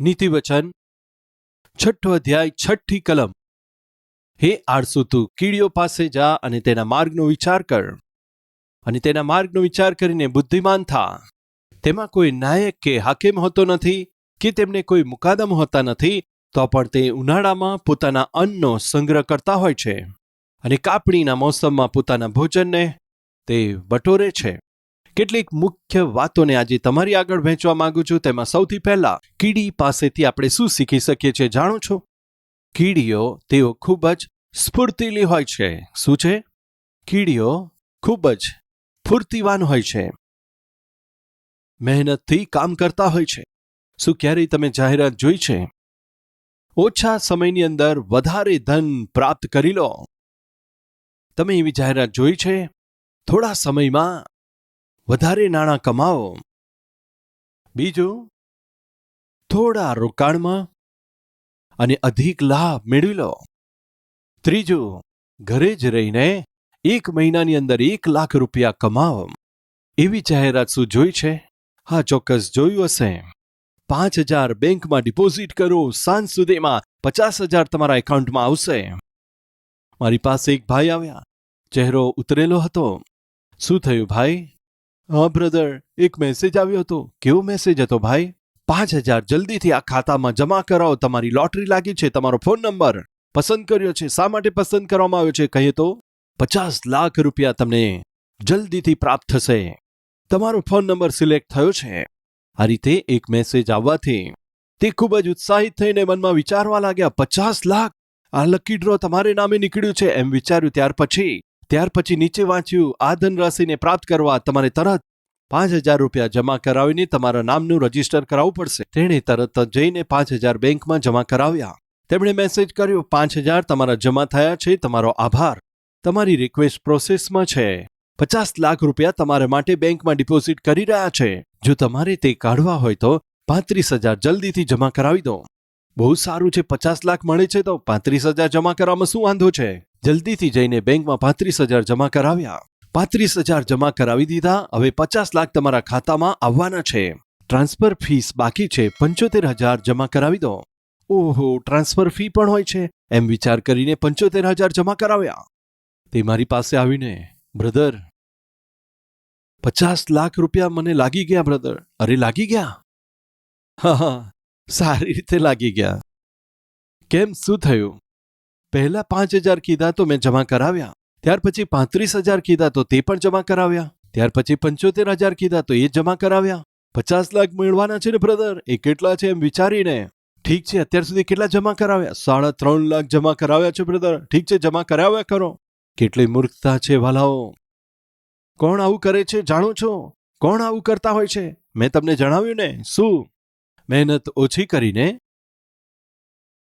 નીતિવચન 6ઠ્ઠો અધ્યાય 6ઠ્ઠી કલમ. હે આળસુ, તું કીડીઓ પાસે જા અને તેના માર્ગનો વિચાર કર, અને તેના માર્ગનો વિચાર કરીને બુદ્ધિમાન થા. તેમાં કોઈ નાયક કે હાકેમ હોતો નથી, કે તેમને કોઈ મુકાદમ હોતા નથી, તો પણ તે ઉનાળામાં પોતાના અન્નનો સંગ્રહ કરતા હોય છે, અને કાપણીના મોસમમાં પોતાના ભોજનને તે બટોરે છે. કેટલીક મુખ્ય વાતોને આજે તમારી આગળ વહેંચવા માંગુ છું. તેમાં સૌથી પહેલા, કીડી પાસેથી આપણે શું શીખી શકીએ છીએ જાણો છો? કીડીઓ તેઓ ખૂબ જ સ્ફૂર્તિલી હોય છે. શું છે? કીડીઓ ખૂબ જ ફૂર્તિવાન હોય છે, મહેનતથી કામ કરતા હોય છે. શું ક્યારેય તમે જાહેરાત જોઈ છે? ઓછા સમયની અંદર વધારે ધન પ્રાપ્ત કરી લો. તમે એવી જાહેરાત જોઈ છે? થોડા સમયમાં વધારે નાણાં કમાવો. બીજું, થોડા રોકાણમાં અને અધિક લાભ મેળવી લો. ત્રીજું, ઘરે જ રહીને 1 મહિનાની અંદર 1 લાખ રૂપિયા કમાવો. એવી જાહેરાત શું જોઈ છે? હા, ચોક્કસ જોયું હશે. 5,000 બેંકમાં ડિપોઝિટ કરો, સાંજ સુધીમાં 50,000 તમારા એકાઉન્ટમાં આવશે. મારી પાસે એક ભાઈ આવ્યા, ચહેરો ઉતરેલો હતો. શું થયું ભાઈ? હા બ્રધર, એક મેસેજ આવ્યો હતો. કેવો મેસેજ હતો ભાઈ? 5,000 જલ્દીથી આ ખાતામાં જમા કરાવો, તમારી લોટરી લાગી છે, તમારો ફોન નંબર પસંદ કર્યો છે. શા માટે પસંદ કરવામાં આવ્યો છે કહીએ તો? 50 લાખ રૂપિયા તમને જલ્દીથી પ્રાપ્ત થશે. તમારો ફોન નંબર સિલેક્ટ થયો છે. આ રીતે એક મેસેજ આવવાથી તે ખૂબ જ ઉત્સાહિત થઈને મનમાં વિચારવા લાગ્યા, 50 લાખ આ લકી ડ્રો તમારે નામે નીકળ્યું છે એમ વિચાર્યું. ત્યાર પછી નીચે વાંચ્યું, આ ધનરાશિને પ્રાપ્ત કરવા તમારે તરત 5,000 રૂપિયા જમા કરાવીને તમારા નામનું રજીસ્ટર કરાવવું પડશે. તેણે તરત જ જઈને 5,000 બેંકમાં જમા કરાવ્યા. તેમણે મેસેજ કર્યો, 5,000 તમારા જમા થયા છે, તમારો આભાર. તમારી રિક્વેસ્ટ પ્રોસેસમાં છે. 50 લાખ રૂપિયા તમારા માટે બેંકમાં ડિપોઝિટ કરી રહ્યા છે. જો તમારે તે કાઢવા હોય તો 35,000 જલ્દીથી જમા કરાવી દો. બહુ સારું છે, 50 લાખ મળે છે તો 35,000 જમા કરવામાં શું વાંધો છે? જલ્દીથી જઈને બેંકમાં 35,000 જમા કરાવ્યા. 35,000 જમા કરાવી દીધા. હવે 50 લાખ તમારા ખાતામાં આવવાના છે. ટ્રાન્સફર ફીસ બાકી છે, 75,000 જમા કરાવી દો. ઓહો, ટ્રાન્સફર ફી પણ હોય છે એમ વિચાર કરીને 75,000 જમા કરાવ્યા. તે મારી પાસે આવીને, બ્રધર, 50 લાખ રૂપિયા મને લાગી ગયા બ્રધર. અરે લાગી ગયા? હા, સારી રીતે લાગી ગયા. કેમ, શું થયું? પહેલા 5,000 કીધા તો મેં જમા કરાવ્યા. ત્યાર પછી 35,000 કીધા તો તે પણ જમા કરાવ્યા. ત્યાર પછી 75,000 કીધા તો એ જમા કરાવ્યા. 50 લાખ મેળવાના છે ને બ્રધર, એ કેટલા છે એમ વિચારીને, ઠીક છે, અત્યાર સુધી કેટલા જમા કરાવ્યા? 3.5 લાખ જમા કરાવ્યા છે બ્રધર. ઠીક છે, જમા કરાવ્યા કરો. કેટલી મૂર્ખતા છે વાલાઓ! કોણ આવું કરે છે જાણો છો? કોણ આવું કરતા હોય છે? મેં તમને જણાવ્યું ને. શું? મહેનત ઓછી કરીને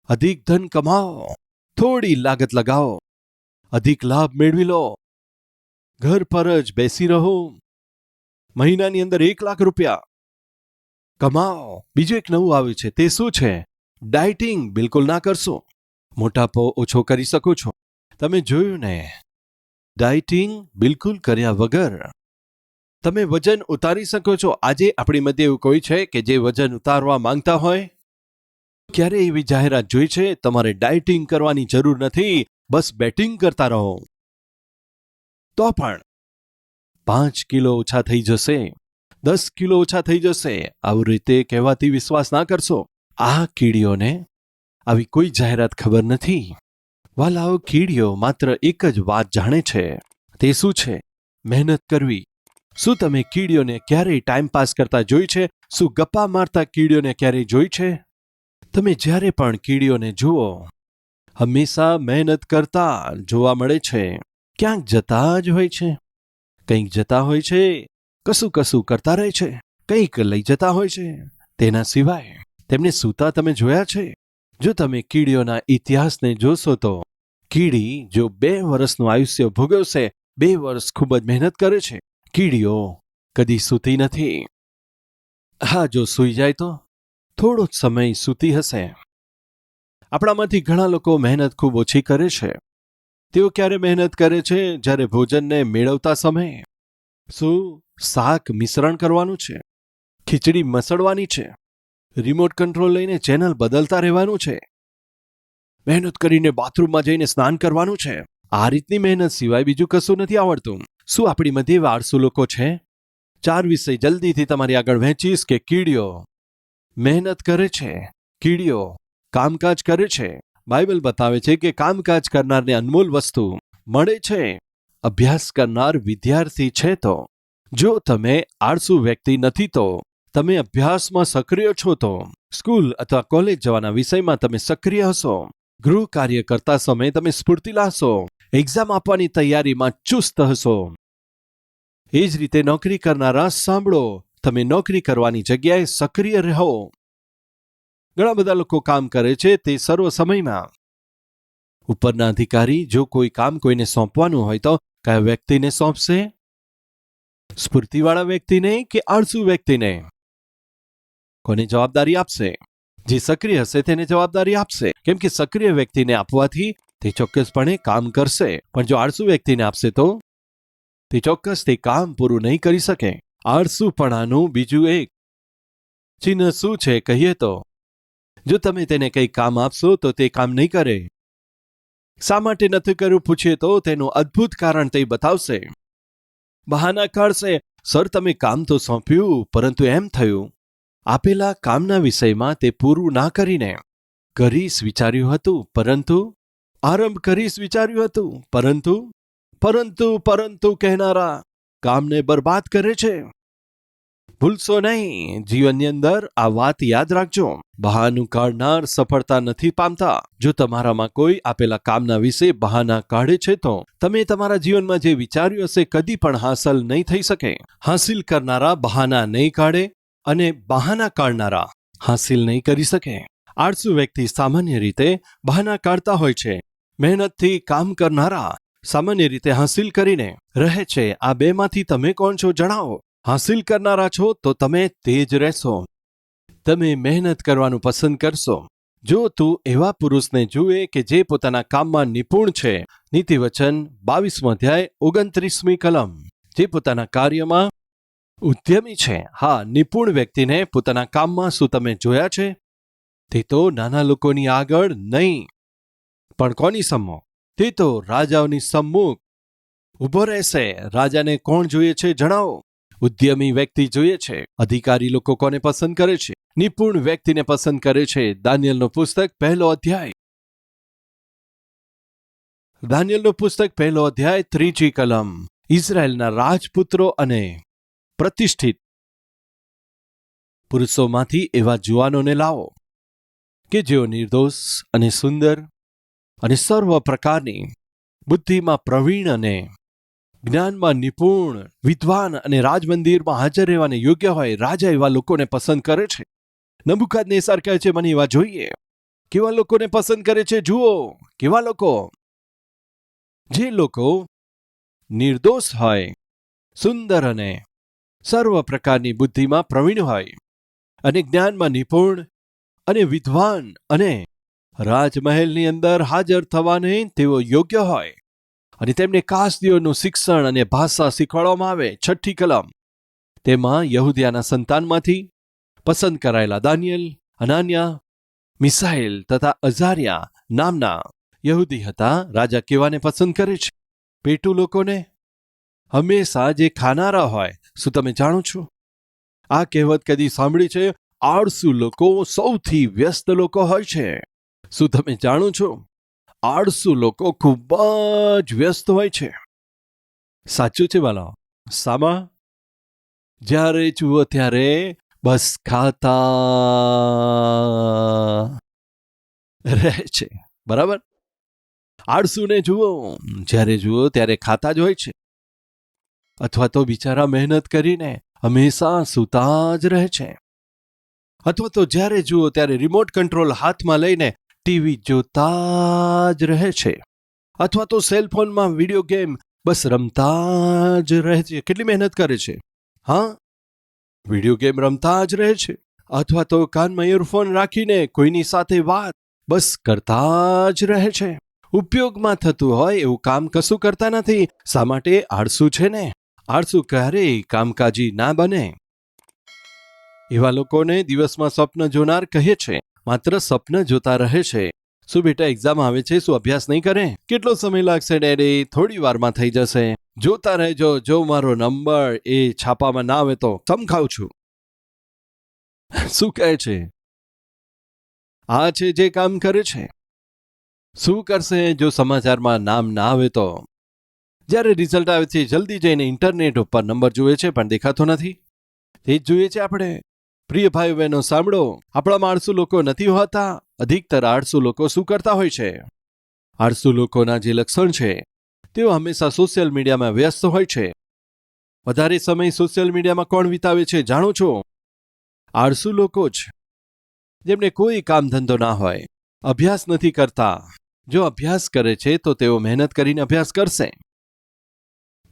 અધિક ધન કમાવો, થોડી લાગત લગાવો, અધિક લાભ મેળવી લો, ઘર પર જ બેસી રહો, મહિનાની અંદર 1 લાખ રૂપિયા કમાઓ. બીજું એક નવું આવ્યું છે, તે શું છે? ડાયટિંગ બિલકુલ ના કરશો, મોટાપો ઓછો કરી શકો છો. તમે જોયું ને, ડાયટિંગ બિલકુલ કર્યા વગર તમે વજન ઉતારી શકો છો. આજે આપણી મધ્ય એવું કોઈ છે કે જે વજન ઉતારવા માંગતા હોય? ક્યારે એવી જાહેરાત જોઈ છે? તમારે ડાયટિંગ કરવાની જરૂર નથી, બસ બેટિંગ કરતા રહો તો પણ 5 કિલો ઓછા થઈ જશે, 10 કિલો ઓછા થઈ જશે. આવી રીતે કહેવાથી વિશ્વાસ ના કરશો. આ કીડીઓને આવી કોઈ જાહેરાત ખબર નથી. વાલાઓ, કીડીઓ માત્ર એક જ વાત જાણે છે. તે શું છે? મહેનત કરવી. શું તમે કીડીઓને ક્યારેય ટાઈમ પાસ કરતા જોઈ છે? શું ગપ્પા મારતા કીડીઓને ક્યારેય જોઈ છે? તમે જ્યારે પણ કીડીઓને જુઓ, હંમેશા મહેનત કરતા જોવા મળે છે. ક્યાંક જતા જ હોય છે, કંઈક જતા હોય છે, કશું કરતા રહે છે, કંઈક લઈ જતા હોય છે. તેના સિવાય તેમને સૂતા તમે જોયા છે? જો તમે કીડીઓના ઇતિહાસને જોશો તો કીડી જો 2 વર્ષનું આયુષ્ય ભોગવશે, 2 વર્ષ ખૂબ જ મહેનત કરે છે. કીડીઓ કદી સૂતી નથી. હા, જો સૂઈ જાય તો થોડો જ સમય સૂતી હશે. આપણામાંથી ઘણા લોકો મહેનત ખૂબ ઓછી કરે છે. તેઓ ક્યારે મહેનત કરે છે? જ્યારે ભોજનને મેળવતા સમયે. શું શાક મિશ્રણ કરવાનું છે? ખીચડી મસળવાની છે? રિમોટ કંટ્રોલ લઈને ચેનલ બદલતા રહેવાનું છે, મહેનત કરીને બાથરૂમમાં જઈને સ્નાન કરવાનું છે. આ રીતની મહેનત સિવાય બીજું કશું નથી આવડતું. શું આપણી મધ્ય એવા આળસુ લોકો છે? 4 વિષય જલ્દીથી તમારી આગળ વહેંચીશ કે કીડીઓ મહેનત કરે છે, કીડીઓ કામકાજ કરે છે. બાઇબલ બતાવે છે કે કામકાજ કરનારને અનમોલ વસ્તુ મળે છે. અભ્યાસ કરનાર વિદ્યાર્થી છે તો. જો તમે આળસુ વ્યક્તિ નથી તો તમે અભ્યાસમાં સક્રિય છો તો સ્કૂલ અથવા કોલેજ જવાના વિષયમાં તમે સક્રિય હશો. ગૃહ કાર્ય કરતા સમયે તમે સ્ફૂર્તિલા હશો. એક્ઝામ આપવાની તૈયારીમાં ચુસ્ત હશો. એ જ રીતે નોકરી કરનારા સાંભળો, તમે નોકરી કરવાની જગ્યાએ સક્રિય રહો. ઘણા બધા લોકો કામ કરે છે તે સર્વ સમયમાં. ઉપરના અધિકારી જો કોઈ કામ કોઈને સોંપવાનું હોય તો કયા વ્યક્તિને સોંપશે? સ્ફૂર્તિવાળા વ્યક્તિને કે આળસુ વ્યક્તિને? કોને જવાબદારી આપશે? જે સક્રિય હશે તેને જવાબદારી આપશે, કેમ કે સક્રિય વ્યક્તિને આપવાથી તે ચોક્કસપણે કામ કરશે, પણ જો આળસુ વ્યક્તિને આપશે તો તે ચોક્કસ તે કામ પૂરું નહીં કરી શકે. આળસુપણાનું બીજું એક ચિહ્ન શું છે કહીએ તો, જો તમે તેને કંઈ કામ આપશો તો તે કામ નહીં કરે. શા માટે નથી કર્યું પૂછીએ તો તેનું અદ્ભુત કારણ તે બતાવશે. બહાના કાઢશે, સર તમે કામ તો સોંપ્યું પરંતુ એમ થયું, આપેલા કામના વિષયમાં તે પૂરું ના કરીને કરીશ વિચાર્યું હતું પરંતુ આરંભ કરીશ વિચાર્યું હતું પરંતુ પરંતુ પરંતુ કહેનારા કામને બરબાદ કરે છે. ભૂલશો નહીં, જીવનની અંદર આ વાત યાદ રાખજો. બહાનું કાઢનાર સફળતા નથી પામતા. જો તમારામાં કોઈ આપેલા કામના વિશે બહાના કાઢે છે તો તમે તમારા જીવનમાં જે વિચાર્યું હશે કદી પણ હાંસલ નહીં થઈ શકે. હાંસિલ કરનારા બહાના નહીં કાઢે અને બહાના કાઢનારા હાંસિલ નહીં કરી શકે. આળસુ વ્યક્તિ સામાન્ય રીતે બહાના કાઢતા હોય છે. મહેનતથી કામ કરનારા સામાન્ય રીતે હાંસિલ કરીને રહે છે. આ બેમાંથી તમે કોણ છો જણાવો. હાંસિલ કરનારા છો તો તમે તેજ રહેશો. તમે મહેનત કરવાનું પસંદ કરશો. જો તું એવા પુરુષને જુએ કે જે પોતાના કામમાં નિપુણ છે, નીતિવચન 22મો અધ્યાય 29મી કલમ, જે પોતાના કાર્યમાં ઉદ્યમી છે. હા, નિપુણ વ્યક્તિને પોતાના કામમાં શું તમે જોયા છે? તે તો નાના લોકોની આગળ નહીં, પણ કોની સમ્મુખ? તે તો રાજાઓની સમ્મુખ ઊભો રહેશે. રાજાને કોણ જોઈએ છે જણાવો. ઉદ્યમી વ્યક્તિ જોઈએ છે. અધિકારી લોકો કોને પસંદ કરે છે? નિપુણ વ્યક્તિને પસંદ કરે છે. દાનિયેલનું પુસ્તક 1લો અધ્યાય, દાનિયેલનું પુસ્તક 1લો અધ્યાય 3જી કલમ. ઇઝરાયેલના રાજપુત્રો અને પ્રતિષ્ઠિત પુરુષોમાંથી એવા જુવાનોને લાવો કે જેઓ નિર્દોષ અને સુંદર અને સર્વ પ્રકારની બુદ્ધિમાં પ્રવીણ અને જ્ઞાનમાં નિપુણ, વિદ્વાન અને રાજમંદિરમાં હાજર રહેવાને યોગ્ય હોય. રાજા એવા લોકોને પસંદ કરે છે. નબુકદનેસર કહે છે મને એવા જોઈએ. કેવા લોકોને પસંદ કરે છે જુઓ. કેવા લોકો? જે લોકો નિર્દોષ હોય, સુંદર અને સર્વ પ્રકારની બુદ્ધિમાં પ્રવીણ હોય અને જ્ઞાનમાં નિપુણ અને વિદ્વાન અને રાજમહેલની અંદર હાજર થવાને તેઓ યોગ્ય હોય અને તેમને કાસદીઓનું શિક્ષણ અને ભાષા શીખવાડવામાં આવે. 6ઠ્ઠી કલમ. તેમાં યહૂદિયાના સંતાનમાંથી પસંદ કરાયેલા દાનિયેલ, અનાન્યા, મિસાએલ તથા અઝારિયા નામના યહૂદી હતા. રાજા કેવાને પસંદ કરે છે? પેટુ લોકોને, હંમેશા જે ખાનારા હોય. શું તમે જાણો છો? આ કહેવત કદી સાંભળી છે? આળસુ લોકો સૌથી વ્યસ્ત લોકો હોય છે. શું તમે જાણો છો? આળસુ લોકો ખૂબ જ વ્યસ્ત હોય છે. સાચું છે વાલા. સામા? જ્યારે જુઓ ત્યારે બસ ખાતા રહે છે. બરાબર? આળસુને જુઓ, જ્યારે જુઓ ત્યારે ખાતા જ હોય છે. અથવા તો બિચારા મહેનત કરીને હંમેશા સૂતા જ રહે છે. અથવા તો જ્યારે જુઓ ત્યારે રિમોટ કંટ્રોલ હાથમાં લઈને ટીવી જોતા જ રહે છે. અથવા તો સેલફોનમાં વિડીયો ગેમ બસ રમતા જ રહે છે. કેટલી મહેનત કરે છે? હા, વિડીયો ગેમ રમતા જ રહે છે. અથવા તો કાનમાં ઇયરફોન રાખીને કોઈની સાથે વાત બસ કરતા જ રહે છે. ઉપયોગમાં થતું હોય એવું કામ કશું કરતા નથી. શા માટે? આળસુ છે ને. આળસુ ક્યારેય કામકાજી ના બને. એવા લોકોને દિવસમાં સ્વપ્ન જોનાર કહે છે. માત્ર સ્વપ્ન જોતા રહે છે. શું બેટા એક્ઝામ આવે છે, શું અભ્યાસ નહીં કરે? કેટલો સમય લાગશે ડેડી? થોડી વારમાં થઈ જશે. જોતા રહેજો, જો મારો નંબર એ છાપામાં ના આવે તો સમખાવું છું. શું કહે છે? આ છે જે કામ કરે છે. શું કરશે જો સમાચારમાં નામ ના આવે તો? જ્યારે રિઝલ્ટ આવે છે જલ્દી જઈને ઇન્ટરનેટ ઉપર નંબર જુએ છે પણ દેખાતો નથી. તે જ જોઈએ છે આપણે. પ્રિય ભાઈઓ બહેનો સાંભળો, આપણામાં આળસુ લોકો નથી હોતા. અધિકતર આળસુ લોકો શું કરતા હોય છે? આળસુ લોકોના જે લક્ષણ છે તેઓ હંમેશા સોશિયલ મીડિયામાં વ્યસ્ત હોય છે. વધારે સમય સોશિયલ મીડિયામાં કોણ વિતાવે છે જાણો છો? આળસુ લોકો જ, જેમને કોઈ કામ ધંધો ના હોય, અભ્યાસ નથી કરતા. જો અભ્યાસ કરે છે તો તેઓ મહેનત કરીને અભ્યાસ કરશે.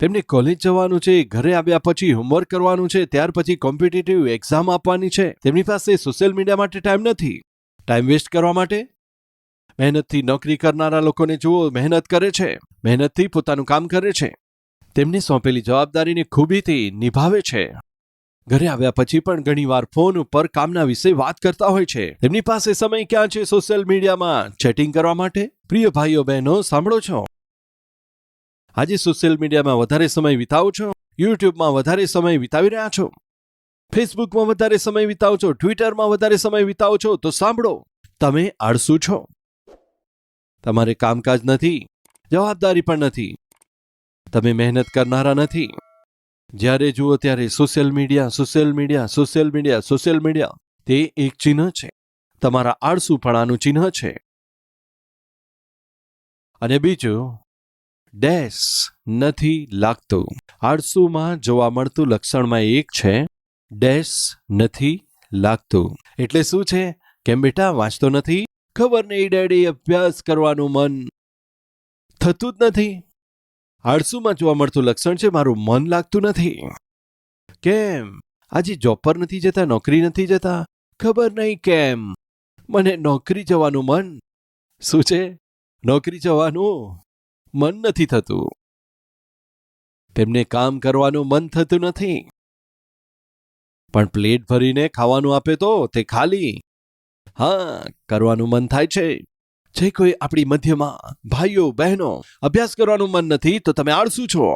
તેમને કોલેજ જવાનું છે, ઘરે આવ્યા પછી હોમવર્ક કરવાનું છે, ત્યાર પછી કોમ્પિટિટિવ એક્ઝામ આપવાની છે. તેમની પાસે સોશિયલ મીડિયા માટે ટાઈમ નથી. ટાઈમ વેસ્ટ કરવા માટે? મહેનતથી નોકરી કરનારા લોકોને જુઓ, મહેનત કરે છે, મહેનતથી પોતાનું કામ કરે છે, તેમને સોંપેલી જવાબદારીને ખૂબીથી નિભાવે છે. ઘરે આવ્યા પછી પણ ઘણીવાર ફોન ઉપર કામના વિશે વાત કરતા હોય છે. તેમની પાસે સમય ક્યાં છે સોશિયલ મીડિયામાં ચેટિંગ કરવા માટે? પ્રિય ભાઈઓ બહેનો સાંભળો છો, આજે સોશિયલ મીડિયામાં વધારે સમય વિતાવો છો? યુટ્યુબમાં વધારે સમય વિતાવી રહ્યા છો? ફેસબુકમાં વધારે સમય વિતાવો છો? ટ્વિટરમાં વધારે સમય વિતાવો છો? તો સાંભળો, તમે આળસુ છો. તમારે કામકાજ નથી, જવાબદારી પણ નથી, તમે મહેનત કરનારા નથી. જ્યારે જુઓ ત્યારે social media, social media, social media, social media. તે એક ચિહ્ન છે, તમારા આળસુપણાનું ચિહ્ન છે. અને બીજું, ડેશ નથી લાગતું. આળસુમાં જોવા મળતું લક્ષણમાં એક છે ડેશ નથી લાગતું. એટલે શું છે? કેમ બેટા વાંચતો નથી? ખબર નહીં ડેડી, અભ્યાસ કરવાનું મન થતું જ નથી. આળસુમાં જોવા મળતું લક્ષણ છે મારું મન લાગતું નથી. કેમ? આજે જોબ પર નથી જતા, નોકરી નથી જતા? ખબર નહીં કેમ, મને નોકરી જવાનું મન. શું છે? નોકરી જવાનું મન નથી થતું. તેમને કામ કરવાનું મન થતું નથી. પણ પ્લેટ ભરીને ખાવાનું આપે તો તે ખાલી. હા, કરવાનું મન થાય છે. જે કોઈ આપણી મધ્યમાં ભાઈઓ બહેનો અભ્યાસ કરવાનું મન નથી તો તમે આળસુ છો.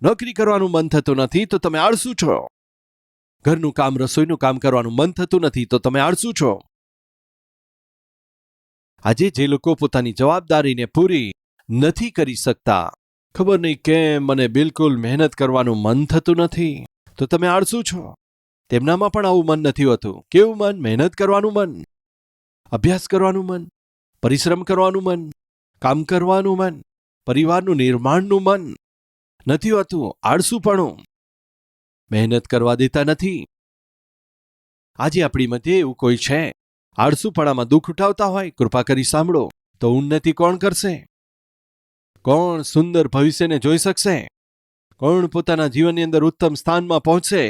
નોકરી કરવાનું મન થતું નથી તો તમે આળસુ છો. ઘરનું કામ, રસોઈનું કામ કરવાનું મન થતું નથી તો તમે આળસુ છો. આજે જે લોકો પોતાની જવાબદારીને પૂરી નથી કરી શકતા, ખબર નહીં કેમ મને બિલકુલ મહેનત કરવાનું મન થતું નથી, તો તમે આળસુ છો. તેમનામાં પણ આવું મન નથી હોતું. કેવું મન? મહેનત કરવાનું મન, અભ્યાસ કરવાનું મન, પરિશ્રમ કરવાનું મન, કામ કરવાનું મન, પરિવારનું નિર્માણનું મન નથી હોતું. આળસુપણું, મહેનત કરવા દેતા નથી. આજે આપણી મધ્યે એવું કોઈ છે આળસુપણામાં દુઃખ ઉઠાવતા હોય? કૃપા કરી સાંભળો. તો ઉન્નતિ કોણ કરશે? કોણ સુંદર ભવિષ્યને જોઈ શકશે? કોણ પોતાના જીવનની અંદર ઉત્તમ સ્થાનમાં પહોંચશે?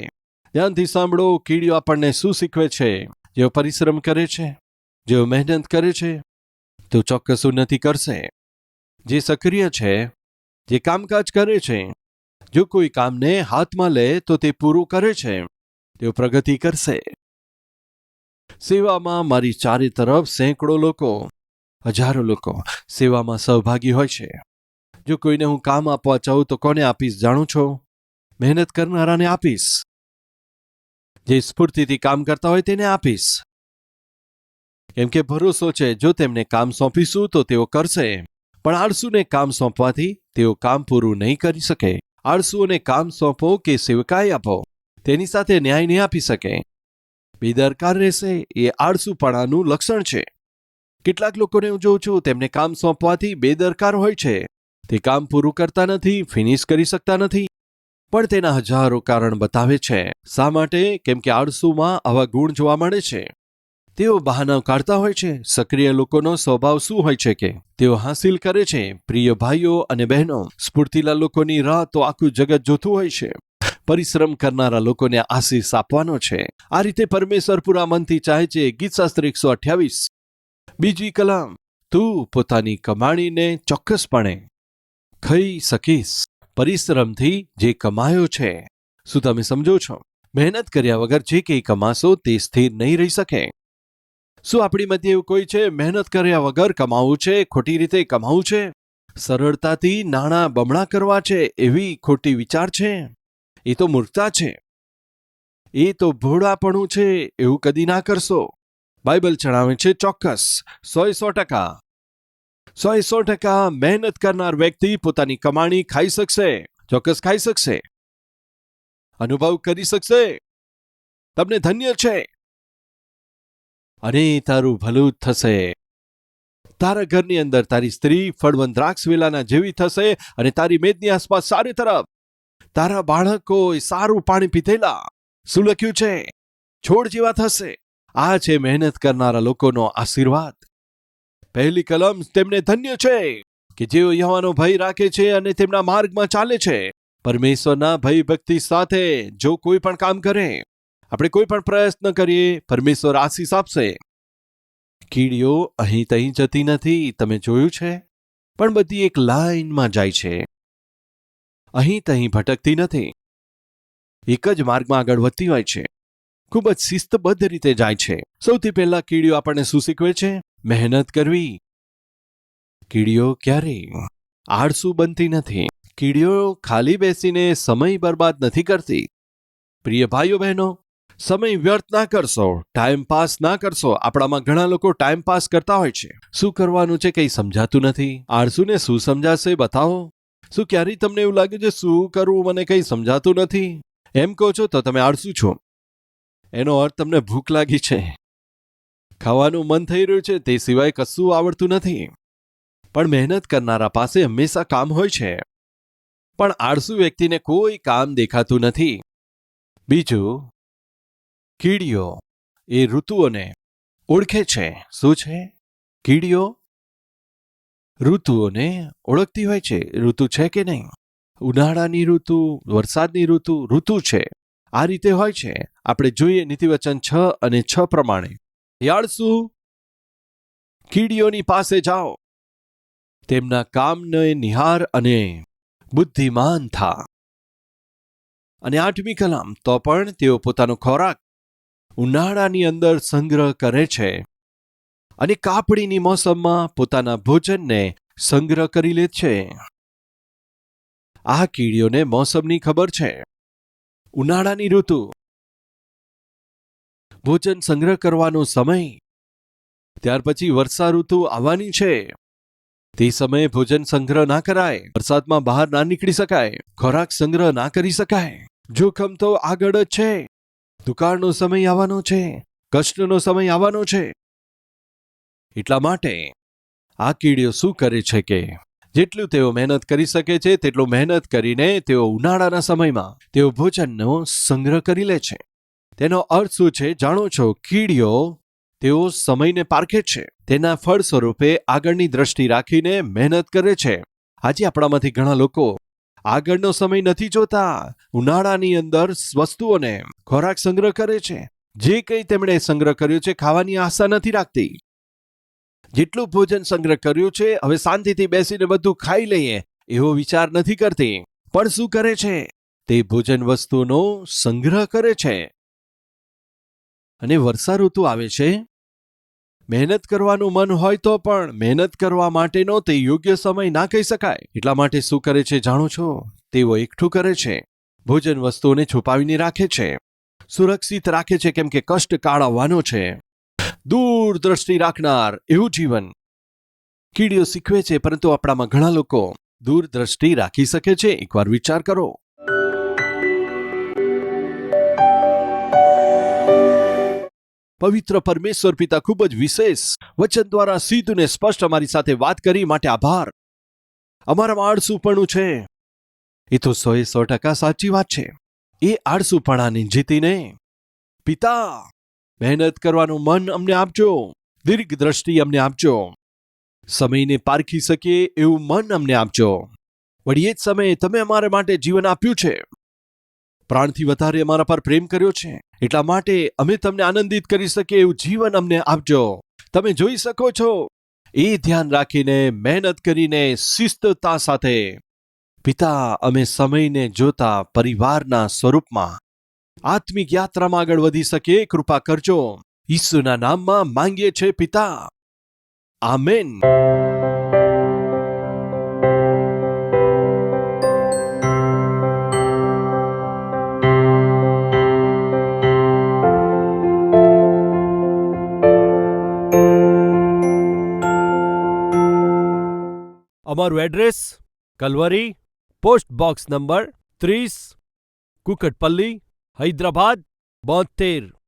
ધ્યાનથી સાંભળો, કીડીઓ આપણને શું શીખવે છે? જેઓ પરિશ્રમ કરે છે, જેઓ મહેનત કરે છે, તો ચોક્કસ ઉન્નતિ કરશે. જે સક્રિય છે, જે કામકાજ કરે છે, જો કોઈ કામને હાથમાં લે તો તે પૂરું કરે છે, તેઓ પ્રગતિ કરશે. સેવામાં મારી ચારે તરફ સેંકડો લોકો, હજારો લોકો સેવામાં સહભાગી હોય છે. જો કોઈને હું કામ આપવા ચાહું તો કોને આપીશ જાણું છો? મહેનત કરનારાને આપીશ. જે સ્ફૂર્તિથી કામ કરતા હોય તેને આપીશ. કેમ કે ભરોસો છે જો તેમને કામ સોંપીશું તો તેઓ કરશે. પણ આળસુને કામ સોંપવાથી તેઓ કામ પૂરું નહીં કરી શકે. આળસુઓને કામ સોંપો કે સેવકાઈ આપો, તેની સાથે ન્યાય નહીં આપી શકે. બેદરકાર રહેશે એ આળસુપણાનું લક્ષણ છે. કેટલાક લોકોને હું જોઉં છું, તેમને કામ સોંપવાથી બેદરકાર હોય છે. તે કામ પૂરું કરતા નથી, ફિનિશ કરી શકતા નથી. પણ તેના હજારો કારણ બતાવે છે. શા માટે? કેમ કે આળસુમાં આવા ગુણ જોવા મળે છે. તેઓ બહાના કાઢતા હોય છે. સક્રિય લોકોનો સ્વભાવ શું હોય છે કે તેઓ હાંસિલ કરે છે. પ્રિય ભાઈઓ અને બહેનો, સ્ફૂર્તિલા લોકોની રાહ તો આખું જગત જોતું હોય છે. પરિશ્રમ કરનારા લોકોને આશીષ આપવાનો છે. આ રીતે પરમેશ્વર પૂરા મનથી ચાહે છે. ગીતશાસ્ત્ર 128 બીજી કલમ, તું પોતાની કમાણીને ચોક્કસપણે ખાઈ શકીશ. પરિશ્રમથી જે કમાયો છે. શું તમે સમજો છો? મહેનત કર્યા વગર જે કંઈ કમાશો તે સ્થિર નહીં રહી શકે. શું આપણી મધ્ય એવું કોઈ છે મહેનત કર્યા વગર કમાવું છે, ખોટી રીતે કમાવું છે, સરળતાથી નાણાં બમણા કરવા છે એવી ખોટી વિચાર છે? એ તો મૂર્ખતા છે, એ તો ભોળાપણું છે. એવું કદી ના કરશો. બાઇબલ જણાવે છે ચોક્કસ 100% 100% મહેનત કરનાર વ્યક્તિ પોતાની કમાણી ખાઈ શકશે, ચોક્કસ ખાઈ શકશે, અનુભવ કરી શકશે. તમને ધન્ય છે અને તારું ભલું જ થશે. તારા ઘરની અંદર તારી સ્ત્રી ફળવંત દ્રાક્ષ વેલાના જેવી થશે અને તારી મેદની આસપાસ સારી તરફ તારા બાળકો સારું પાણી પીધેલા, શું લખ્યું છે, છોડ જેવા થશે. આ છે મહેનત કરનારા લોકોનો આશીર્વાદ. પહેલી કલમ તેમને ધન્ય છે કે જેઓ યહોવાનો ભય રાખે છે અને તેમના માર્ગમાં ચાલે છે. પરમેશ્વરના ભય ભક્તિ સાથે જો કોઈ પણ કામ કરે, આપણે કોઈ પણ પ્રયત્ન કરીએ, પરમેશ્વર આશીષ આપશે. કીડીઓ અહીં તહીં જતી નથી, તમે જોયું છે, પણ બધી એક લાઈનમાં જાય છે, અહીં તહીં ભટકતી નથી, એક જ માર્ગમાં આગળ વધતી હોય છે, ખૂબ જ શિસ્તબદ્ધ રીતે જાય છે. સૌથી પહેલા કીડીઓ આપણને શું શીખવે છે? મહેનત કરવી. કીડીઓ ક્યારેય આળસુ બનતી નથી. કીડીઓ ખાલી બેસીને સમય બરબાદ નથી કરતી. પ્રિય ભાઈઓ બહેનો, સમય વ્યર્થ ના કરશો, ટાઈમ પાસ ના કરશો. આપણામાં ઘણા લોકો ટાઈમ પાસ કરતા હોય છે. શું કરવાનું છે કંઈ સમજાતું નથી. આળસુને શું સમજાશે બતાવો. શું ક્યારેય તમને એવું લાગે છે શું કરવું મને કંઈ સમજાતું નથી? એમ કહો છો તો તમે આળસુ છો. એનો અર્થ તમને ભૂખ લાગી છે, ખાવાનું મન થઈ રહ્યું છે, તે સિવાય કશું આવડતું નથી. પણ મહેનત કરનારા પાસે હંમેશા કામ હોય છે, પણ આળસુ વ્યક્તિને કોઈ કામ દેખાતું નથી. બીજું, કીડીઓ એ ઋતુઓને ઓળખે છે. શું છે? કીડીઓ ઋતુઓને ઓળખતી હોય છે. ઋતુ છે કે નહીં? ઉનાળાની ઋતુ, વરસાદની ઋતુ, ઋતુ છે. આ રીતે હોય છે. આપણે જોઈએ નીતિવચન 6 અને 6 પ્રમાણે. આળસુ કીડીઓની પાસે જાઓ, તેમના કામને નિહાર અને બુદ્ધિમાન થા. અને 8મી કલમ, તો પણ તેઓ પોતાનો ખોરાક ઉનાળાની અંદર સંગ્રહ કરે છે અને કાપડીની મોસમમાં પોતાના ભોજનને સંગ્રહ કરી લે છે. આ કીડીઓને મોસમની ખબર છે. ઉનાળાની ઋતુ, ભોજન સંગ્રહ કરવાનો સમય, ત્યાર પછી વર્ષા ઋતુ આવવાની છે. તે સમયે ભોજન સંગ્રહ ના કરાય, વરસાદમાં બહાર ના નીકળી શકાય, ખોરાક સંગ્રહ ના કરી શકાય. જોખમ તો આગળ જ છે. દુકાળનો સમય આવવાનો છે, કષ્ટનો સમય આવવાનો છે. એટલા માટે આ કીડીઓ શું કરે છે કે જેટલું તેઓ મહેનત કરી શકે છે તેટલું મહેનત કરીને તેઓ ઉનાળાના સમયમાં તેઓ ભોજનનો સંગ્રહ કરી લે છે. તેનો અર્થ શું છે જાણો છો? કીડીઓ તેઓ સમયને પારખે છે, તેના ફળ સ્વરૂપે આગળની દ્રષ્ટિ રાખીને મહેનત કરે છે. આજે આપણામાંથી ઘણા લોકો આગળનો સમય નથી જોતા. ઉનાળાની અંદર વસ્તુઓને ખોરાક સંગ્રહ કરે છે. જે કંઈ તેમણે સંગ્રહ કર્યો છે ખાવાની આશા નથી રાખતી. જેટલું ભોજન સંગ્રહ કર્યું છે હવે શાંતિથી બેસીને બધું ખાઈ લઈએ એવો વિચાર નથી કરતી. પણ શું કરે છે? તે ભોજન વસ્તુનો સંગ્રહ કરે છે. અને વર્ષા ઋતુ આવે છે, મહેનત કરવાનું મન હોય તો પણ મહેનત કરવા માટેનો તે યોગ્ય સમય ના કહી શકાય. એટલા માટે શું કરે છે જાણો છો? તેઓ એકઠું કરે છે, ભોજન વસ્તુઓને છુપાવીને રાખે છે, સુરક્ષિત રાખે છે, કેમ કે કષ્ટકાળ આવવાનો છે. દૂરદ્રષ્ટિ રાખનાર એવું જીવન કીડીઓ શીખવે છે, પરંતુ આપણામાં ઘણા લોકો દૂરદ્રષ્ટિ રાખી શકે છે? એકવાર વિચાર કરો. પવિત્ર પરમેશ્વર પિતા ખૂબ જ વિશેષ વચન દ્વારા સીધું ને સ્પષ્ટ અમારી સાથે વાત કરી માટે આભાર. અમારામાં આળસુપણું છે, એ તો 100% સાચી વાત છે. એ આળસુપણાને જીતીને પિતા મહેનત કરવાનું મન અમને આપજો, દીર્ઘ દ્રષ્ટિ અમને આપજો, સમયને પારખી શકીએ એવું મન અમને આપજો. વળી એ જ સમયે તમે અમારા માટે જીવન આપ્યું છે, પ્રાણથી વધારે અમારા પર પ્રેમ કર્યો છે, એટલા માટે અમે તમને આનંદિત કરી શકીએ એવું જીવન અમને આપજો. તમે જોઈ શકો છો એ ધ્યાન રાખીને મહેનત કરીને શિસ્તતા સાથે પિતા અમે સમયને જોતા પરિવારના સ્વરૂપમાં આત્મિક યાત્રામાં આગળ વધી શકે કૃપા કરજો. ઈસુના નામમાં માંગીએ છે પિતા. આમેન. અમારું address Calvary, post box number 30, Kukatpally, Hyderabad 72.